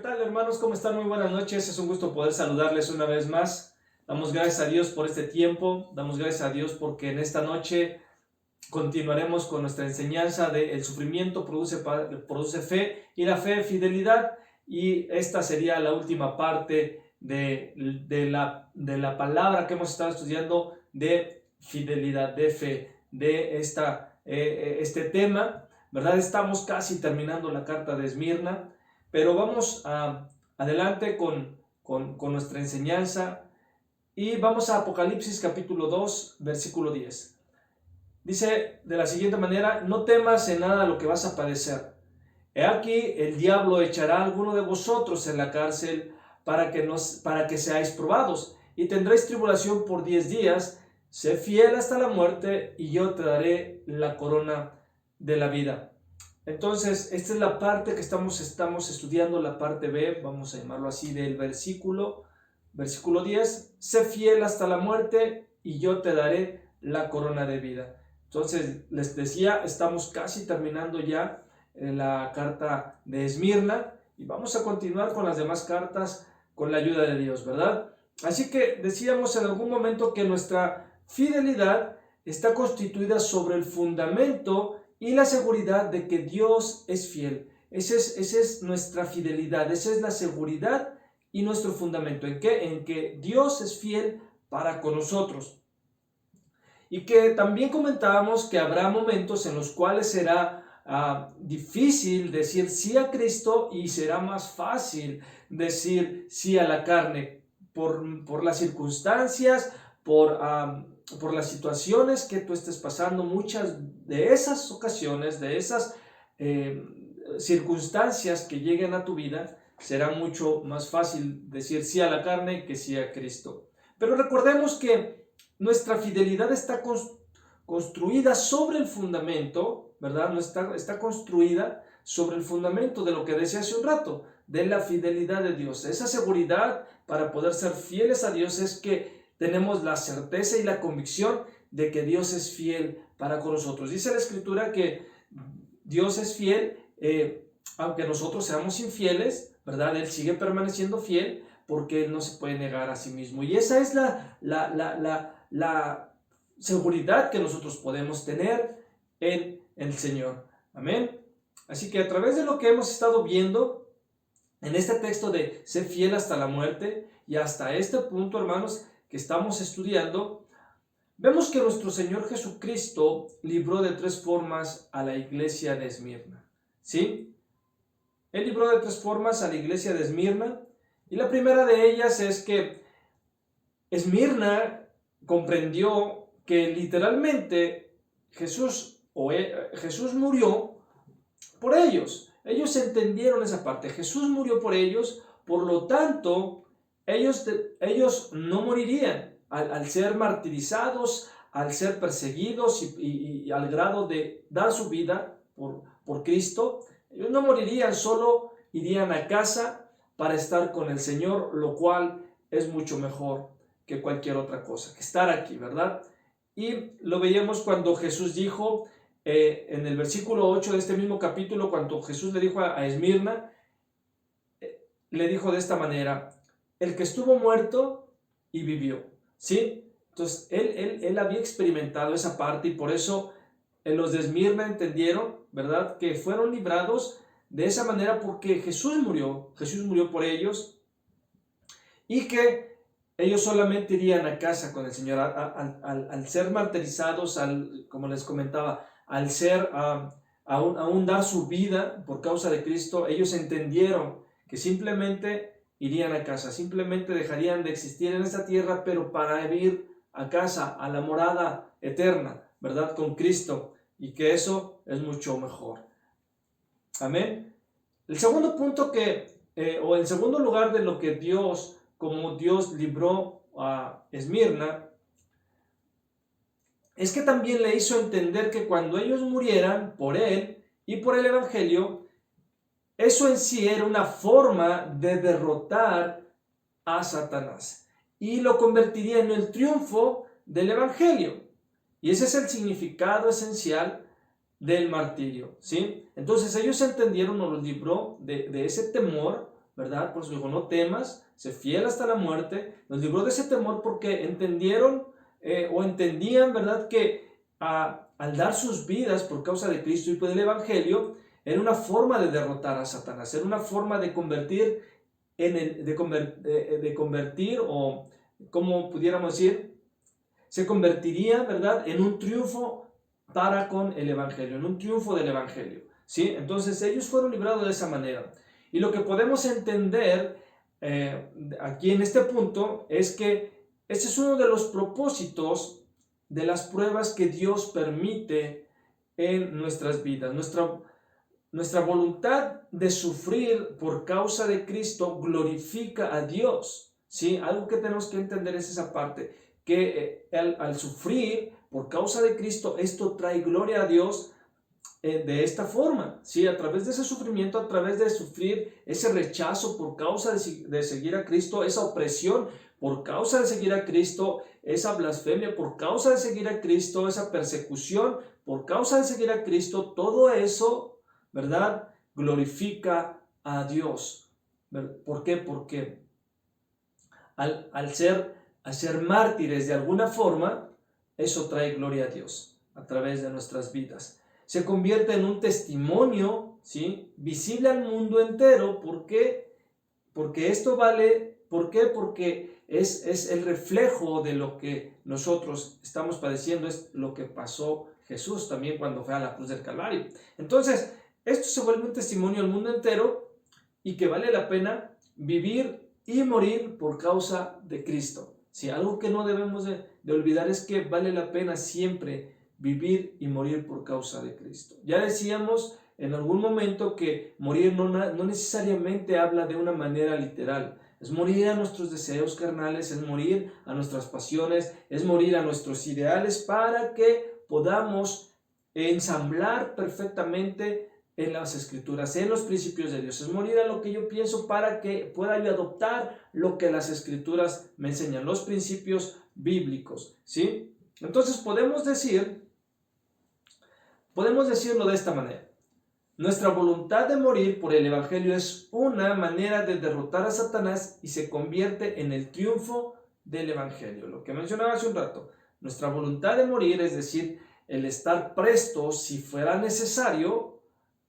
tal, hermanos? ¿Cómo están? Muy buenas noches. Es un gusto poder saludarles una vez más. Damos gracias a Dios por este tiempo. Damos gracias a Dios porque en esta noche continuaremos con nuestra enseñanza de el sufrimiento produce fe y la fe fidelidad. Y esta sería la última parte de la palabra que hemos estado estudiando de fidelidad, de fe, de este tema, ¿verdad? Estamos casi terminando la carta de Esmirna. Pero vamos adelante con nuestra enseñanza y vamos a Apocalipsis capítulo 2, versículo 10. Dice de la siguiente manera: no temas en nada lo que vas a padecer. He aquí, el diablo echará a alguno de vosotros en la cárcel para que seáis probados, y tendréis tribulación por 10 días. Sé fiel hasta la muerte, y yo te daré la corona de la vida. Entonces, esta es la parte que estamos estudiando, la parte B, vamos a llamarlo así, del versículo 10. Sé fiel hasta la muerte y yo te daré la corona de vida. Entonces, les decía, estamos casi terminando ya la carta de Esmirna y vamos a continuar con las demás cartas con la ayuda de Dios, ¿verdad? Así que decíamos en algún momento que nuestra fidelidad está constituida sobre el fundamento y la seguridad de que Dios es fiel. Esa es nuestra fidelidad, esa es la seguridad y nuestro fundamento. ¿En qué? En que Dios es fiel para con nosotros. Y que también comentábamos que habrá momentos en los cuales será difícil decir sí a Cristo y será más fácil decir sí a la carne por las circunstancias, por las situaciones que tú estés pasando. Muchas de esas ocasiones, de esas circunstancias que lleguen a tu vida, será mucho más fácil decir sí a la carne que sí a Cristo. Pero recordemos que nuestra fidelidad está construida sobre el fundamento, ¿verdad? Está construida sobre el fundamento de lo que decía hace un rato, de la fidelidad de Dios. Esa seguridad para poder ser fieles a Dios es que tenemos la certeza y la convicción de que Dios es fiel para con nosotros. Dice la Escritura que Dios es fiel, aunque nosotros seamos infieles, ¿verdad? Él sigue permaneciendo fiel porque Él no se puede negar a sí mismo. Y esa es la seguridad que nosotros podemos tener en el Señor. Amén. Así que a través de lo que hemos estado viendo en este texto de ser fiel hasta la muerte y hasta este punto, hermanos, que estamos estudiando, vemos que nuestro Señor Jesucristo libró de 3 formas a la iglesia de Esmirna. ¿Sí? Él libró de 3 formas a la iglesia de Esmirna, y la primera de ellas es que Esmirna comprendió que literalmente Jesús murió por ellos. Ellos entendieron esa parte. Jesús murió por ellos, por lo tanto, ellos no morirían al ser martirizados, al ser perseguidos y al grado de dar su vida por Cristo. Ellos no morirían, solo irían a casa para estar con el Señor, lo cual es mucho mejor que cualquier otra cosa, que estar aquí, ¿verdad? Y lo veíamos cuando Jesús dijo, en el versículo 8 de este mismo capítulo, cuando Jesús le dijo a Esmirna, le dijo de esta manera: el que estuvo muerto y vivió, ¿sí? Entonces, él había experimentado esa parte, y por eso los de Esmirna entendieron, ¿verdad?, que fueron librados de esa manera porque Jesús murió por ellos, y que ellos solamente irían a casa con el Señor. Al ser martirizados, como les comentaba, al ser, aún dar su vida por causa de Cristo, ellos entendieron que simplemente irían a casa, simplemente dejarían de existir en esta tierra, pero para ir a casa, a la morada eterna, ¿verdad?, con Cristo, y que eso es mucho mejor. Amén. El segundo punto o el segundo lugar de lo que como Dios libró a Esmirna, es que también le hizo entender que cuando ellos murieran por Él y por el Evangelio, eso en sí era una forma de derrotar a Satanás y lo convertiría en el triunfo del Evangelio. Y ese es el significado esencial del martirio, ¿sí? Entonces ellos entendieron, o los libró de ese temor, ¿verdad? Por eso dijo, no temas, sé fiel hasta la muerte. Nos libró de ese temor porque entendieron o entendían, ¿verdad? Que al dar sus vidas por causa de Cristo y por el Evangelio, era una forma de derrotar a Satanás, era una forma de convertir, de convertir o, como pudiéramos decir, se convertiría, ¿verdad?, en un triunfo para con el Evangelio, en un triunfo del Evangelio, ¿sí? Entonces ellos fueron librados de esa manera. Y lo que podemos entender aquí en este punto es que ese es uno de los propósitos de las pruebas que Dios permite en nuestras vidas. Nuestra voluntad de sufrir por causa de Cristo glorifica a Dios, ¿sí? Algo que tenemos que entender es esa parte, que al sufrir por causa de Cristo, esto trae gloria a Dios de esta forma, ¿sí? A través de ese sufrimiento, a través de sufrir ese rechazo por causa de seguir a Cristo, esa opresión por causa de seguir a Cristo, esa blasfemia por causa de seguir a Cristo, esa persecución por causa de seguir a Cristo, todo eso, ¿verdad?, glorifica a Dios. ¿Por qué? Porque al ser mártires de alguna forma, eso trae gloria a Dios a través de nuestras vidas. Se convierte en un testimonio, ¿sí?, visible al mundo entero. ¿Por qué? Porque esto vale. ¿Por qué? Porque es el reflejo de lo que nosotros estamos padeciendo, es lo que pasó Jesús también cuando fue a la cruz del Calvario. Entonces, esto se vuelve un testimonio al mundo entero y que vale la pena vivir y morir por causa de Cristo. ¿Sí? Algo que no debemos de olvidar es que vale la pena siempre vivir y morir por causa de Cristo. Ya decíamos en algún momento que morir no necesariamente habla de una manera literal. Es morir a nuestros deseos carnales, es morir a nuestras pasiones, es morir a nuestros ideales para que podamos ensamblar perfectamente en las Escrituras, en los principios de Dios. Es morir a lo que yo pienso para que pueda yo adoptar lo que las Escrituras me enseñan, los principios bíblicos, ¿sí? Entonces podemos decirlo de esta manera. Nuestra voluntad de morir por el Evangelio es una manera de derrotar a Satanás y se convierte en el triunfo del Evangelio. Lo que mencionaba hace un rato, nuestra voluntad de morir, es decir, el estar presto si fuera necesario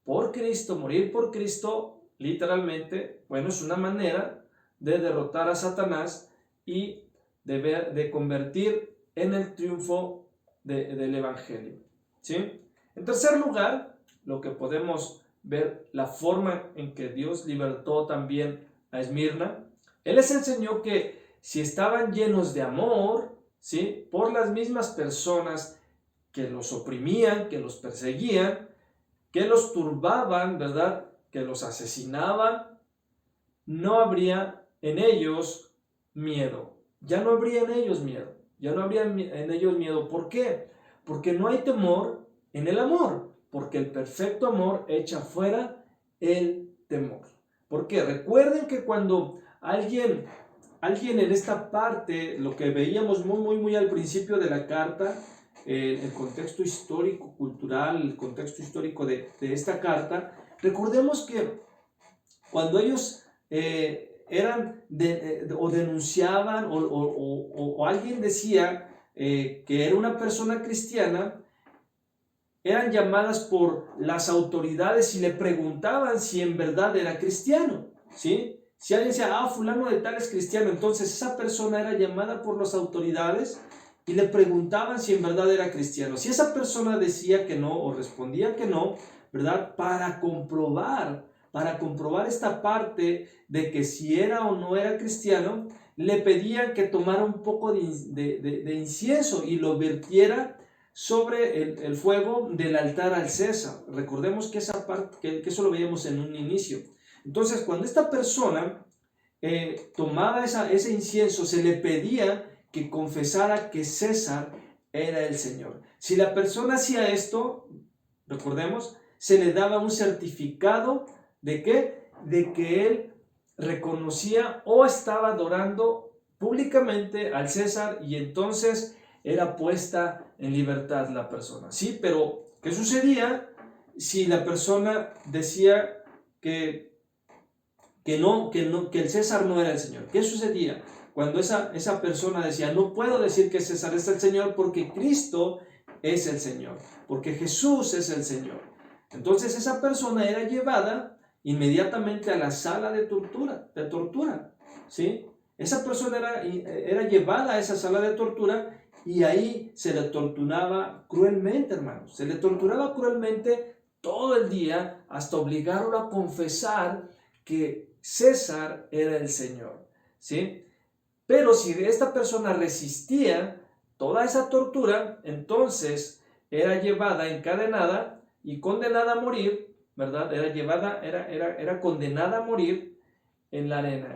por Cristo, morir por Cristo, literalmente, bueno, es una manera de derrotar a Satanás y de convertir en el triunfo del Evangelio, ¿sí? En tercer lugar, lo que podemos ver, la forma en que Dios libertó también a Esmirna. Él les enseñó que si estaban llenos de amor, ¿sí?, por las mismas personas que los oprimían, que los perseguían, que los turbaban, ¿verdad?, que los asesinaban, no habría en ellos miedo. Ya no habría en ellos miedo. Ya no habría en ellos miedo. ¿Por qué? Porque no hay temor en el amor. Porque el perfecto amor echa fuera el temor. ¿Por qué? Recuerden que cuando alguien en esta parte, lo que veíamos muy al principio de la carta, el contexto histórico, cultural, el contexto histórico de esta carta, recordemos que cuando ellos o denunciaban o alguien decía que era una persona cristiana, eran llamadas por las autoridades y le preguntaban si en verdad era cristiano, ¿sí? Si alguien decía, fulano de tal es cristiano, entonces esa persona era llamada por las autoridades y le preguntaban si en verdad era cristiano. Si esa persona decía que no o respondía que no, ¿verdad?, para comprobar esta parte de que si era o no era cristiano, le pedían que tomara un poco de incienso y lo vertiera sobre el fuego del altar al César. Recordemos que esa parte, que eso lo veíamos en un inicio. Entonces, cuando esta persona tomaba ese incienso, se le pedía que confesara que César era el Señor. Si la persona hacía esto, recordemos, se le daba un certificado ¿de qué? De que él reconocía o estaba adorando públicamente al César y entonces era puesta en libertad la persona. Sí, pero ¿qué sucedía si la persona decía que que el César no era el Señor. ¿Qué sucedía? Cuando esa persona decía, no puedo decir que César es el Señor porque Cristo es el Señor, porque Jesús es el Señor. Entonces esa persona era llevada inmediatamente a la sala de tortura, ¿sí? Esa persona era llevada a esa sala de tortura y ahí se le torturaba cruelmente, hermanos. Se le torturaba cruelmente todo el día hasta obligarlo a confesar que César era el Señor, ¿sí? Pero si esta persona resistía toda esa tortura, entonces era llevada encadenada y condenada a morir, ¿verdad? Era condenada a morir en la arena,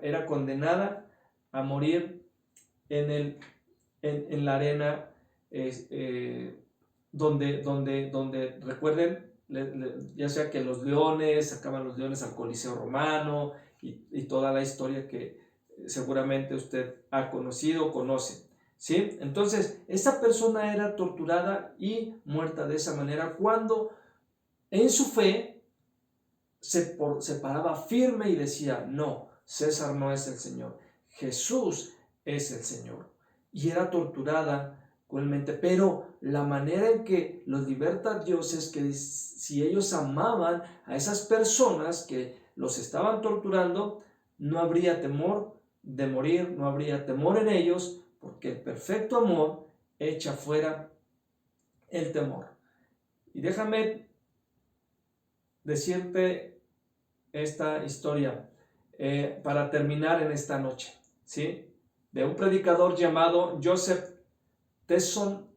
era condenada a morir en la arena, donde recuerden, ya sea que los leones, sacaban los leones al Coliseo Romano y toda la historia que seguramente usted ha conocido o conoce, ¿sí? Entonces, esta persona era torturada y muerta de esa manera cuando en su fe se paraba firme y decía, no, César no es el Señor, Jesús es el Señor. Y era torturada cruelmente, pero la manera en que los liberta Dios es que si ellos amaban a esas personas que los estaban torturando, no habría temor de morir, no habría temor en ellos, porque el perfecto amor echa fuera el temor. Y déjame decirte esta historia para terminar en esta noche, ¿sí? De un predicador llamado Joseph Tesson,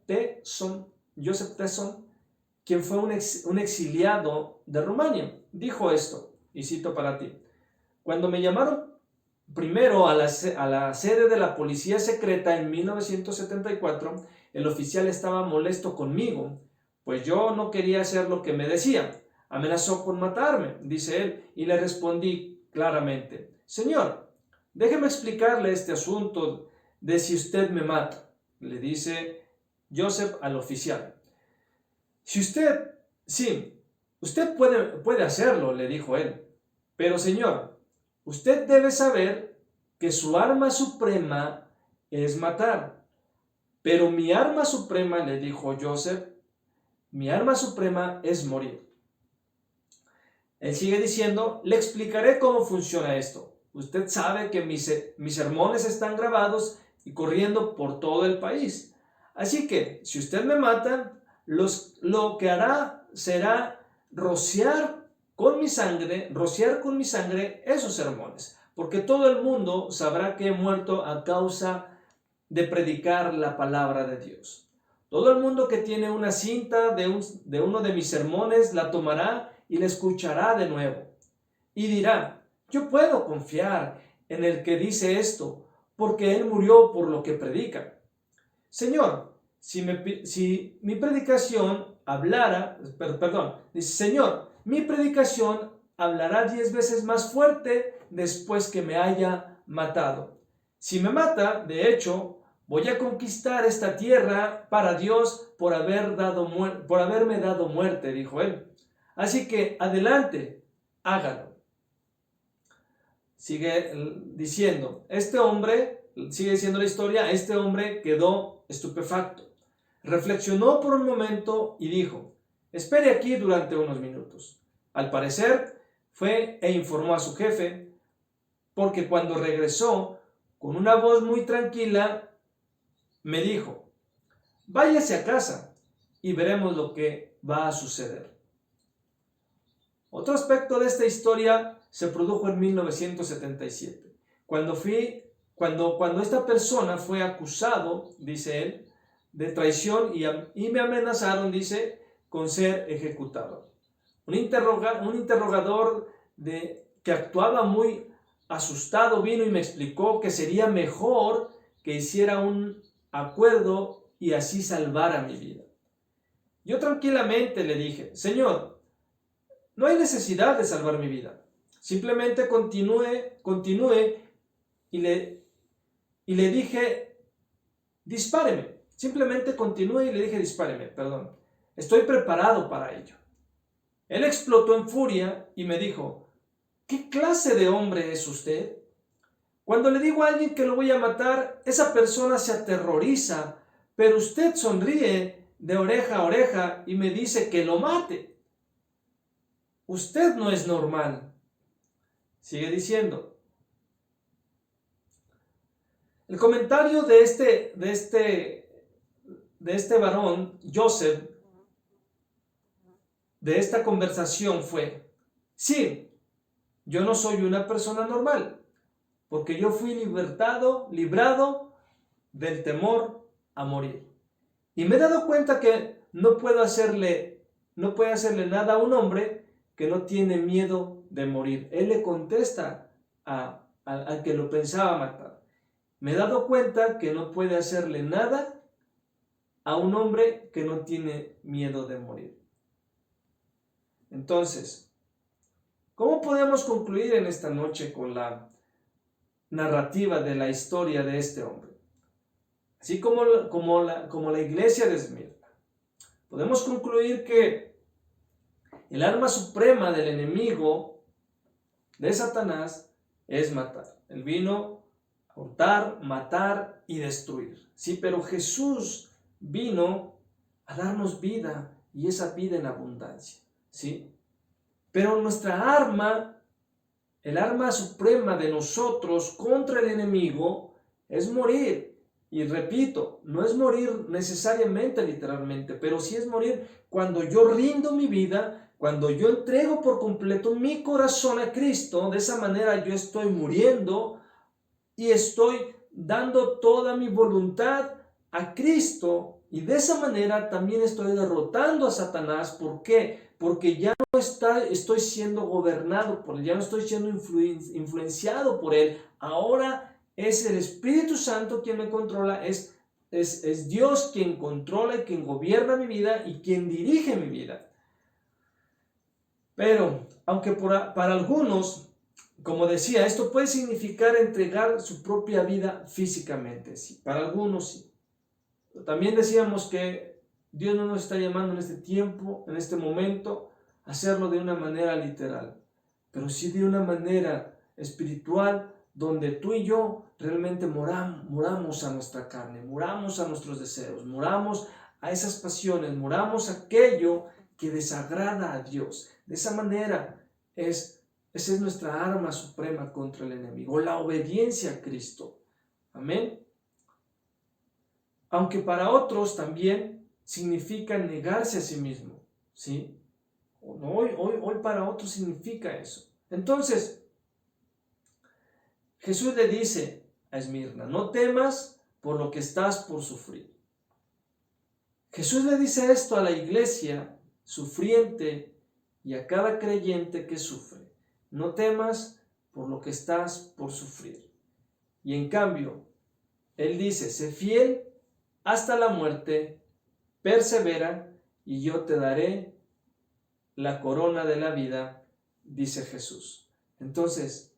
quien fue un exiliado de Rumania. Dijo esto, y cito para ti: cuando me llamaron primero a la sede de la policía secreta en 1974, el oficial estaba molesto conmigo, pues yo no quería hacer lo que me decía. Amenazó con matarme, dice él, y le respondí claramente: señor, déjeme explicarle este asunto de si usted me mata, le dice Joseph al oficial. Usted puede hacerlo, le dijo él, pero señor, usted debe saber que su arma suprema es matar. Pero mi arma suprema, le dijo Joseph, mi arma suprema es morir. Él sigue diciendo, le explicaré cómo funciona esto. Usted sabe que mis sermones están grabados y corriendo por todo el país. Así que, si usted me mata, lo que hará será rociar con mi sangre esos sermones, porque todo el mundo sabrá que he muerto a causa de predicar la palabra de Dios. Todo el mundo que tiene una cinta de uno de mis sermones la tomará y la escuchará de nuevo. Y dirá, yo puedo confiar en el que dice esto, porque él murió por lo que predica. Señor, si mi predicación hablara, dice, Señor, mi predicación hablará 10 veces más fuerte después que me haya matado. Si me mata, de hecho, voy a conquistar esta tierra para Dios por haberme dado muerte, dijo él. Así que adelante, hágalo. Sigue diciendo la historia, este hombre quedó estupefacto. Reflexionó por un momento y dijo, espere aquí durante unos minutos. Al parecer, fue e informó a su jefe, porque cuando regresó, con una voz muy tranquila, me dijo, váyase a casa y veremos lo que va a suceder. Otro aspecto de esta historia se produjo en 1977, cuando esta persona fue acusado, dice él, de traición y me amenazaron, dice, con ser ejecutado. Un interrogador que actuaba muy asustado vino y me explicó que sería mejor que hiciera un acuerdo y así salvara mi vida. Yo tranquilamente le dije, Señor, no hay necesidad de salvar mi vida. Simplemente continúe y le dije, dispáreme. Simplemente continué y le dije, dispáreme, perdón. Estoy preparado para ello. Él explotó en furia y me dijo, ¿Qué clase de hombre es usted? Cuando le digo a alguien que lo voy a matar, esa persona se aterroriza, pero usted sonríe de oreja a oreja y me dice que lo mate. Usted no es normal. Sigue diciendo. El comentario de este varón, Joseph, de esta conversación fue: sí, yo no soy una persona normal, porque yo fui librado del temor a morir. Y me he dado cuenta que no puede hacerle nada a un hombre que no tiene miedo de morir. Él le contesta al que lo pensaba matar. Me he dado cuenta que no puede hacerle nada a un hombre que no tiene miedo de morir. Entonces, ¿cómo podemos concluir en esta noche con la narrativa de la historia de este hombre? Así como la iglesia de Esmirna, podemos concluir que el arma suprema del enemigo, de Satanás, es matar. Él vino a hurtar, matar y destruir. Sí, pero Jesús vino a darnos vida, y esa vida en abundancia. ¿Sí? Pero nuestra arma, el arma suprema de nosotros contra el enemigo, es morir. Y repito, no es morir necesariamente literalmente, pero sí es morir cuando yo rindo mi vida, cuando yo entrego por completo mi corazón a Cristo. De esa manera yo estoy muriendo y estoy dando toda mi voluntad a Cristo, y de esa manera también estoy derrotando a Satanás. ¿Por qué? Porque ya no estoy siendo gobernado por él, ya no estoy siendo influenciado por él. Ahora es el Espíritu Santo quien me controla, es Dios quien controla y quien gobierna mi vida y quien dirige mi vida. Pero, aunque para algunos, como decía, esto puede significar entregar su propia vida físicamente, sí, para algunos sí. También decíamos que Dios no nos está llamando en este tiempo, en este momento, a hacerlo de una manera literal, pero sí de una manera espiritual, donde tú y yo realmente muramos a nuestra carne, muramos a nuestros deseos, muramos a esas pasiones, muramos a aquello que desagrada a Dios. De esa manera esa es nuestra arma suprema contra el enemigo, la obediencia a Cristo. Amén. Aunque para otros también significa negarse a sí mismo, ¿sí? Hoy para otros significa eso. Entonces, Jesús le dice a Esmirna: no temas por lo que estás por sufrir. Jesús le dice esto a la iglesia sufriente y a cada creyente que sufre: no temas por lo que estás por sufrir. Y en cambio, Él dice: sé fiel hasta la muerte, persevera, y yo te daré la corona de la vida, dice Jesús. Entonces,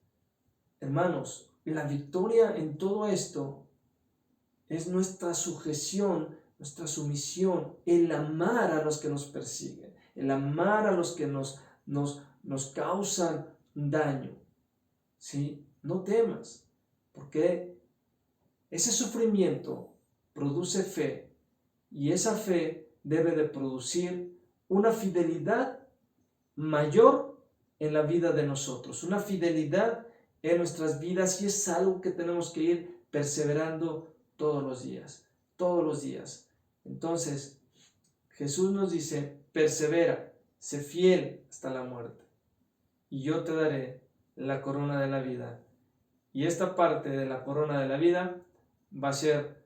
hermanos, la victoria en todo esto es nuestra sujeción, nuestra sumisión, el amar a los que nos persiguen, el amar a los que nos causan daño. ¿Sí? No temas, porque ese sufrimiento produce fe, y esa fe debe de producir una fidelidad mayor en la vida de nosotros, una fidelidad en nuestras vidas, y es algo que tenemos que ir perseverando todos los días. Entonces, Jesús nos dice: persevera, sé fiel hasta la muerte, y yo te daré la corona de la vida. Y esta parte de la corona de la vida va a ser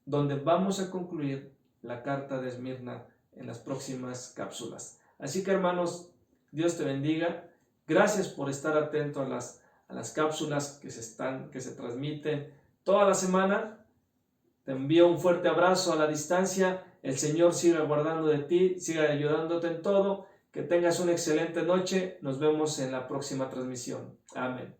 donde vamos a concluir la carta de Esmirna en las próximas cápsulas. Así que, hermanos, Dios te bendiga. Gracias por estar atento a las cápsulas que se transmiten toda la semana. Te envío un fuerte abrazo a la distancia. El Señor siga guardando de ti, siga ayudándote en todo. Que tengas una excelente noche. Nos vemos en la próxima transmisión. Amén.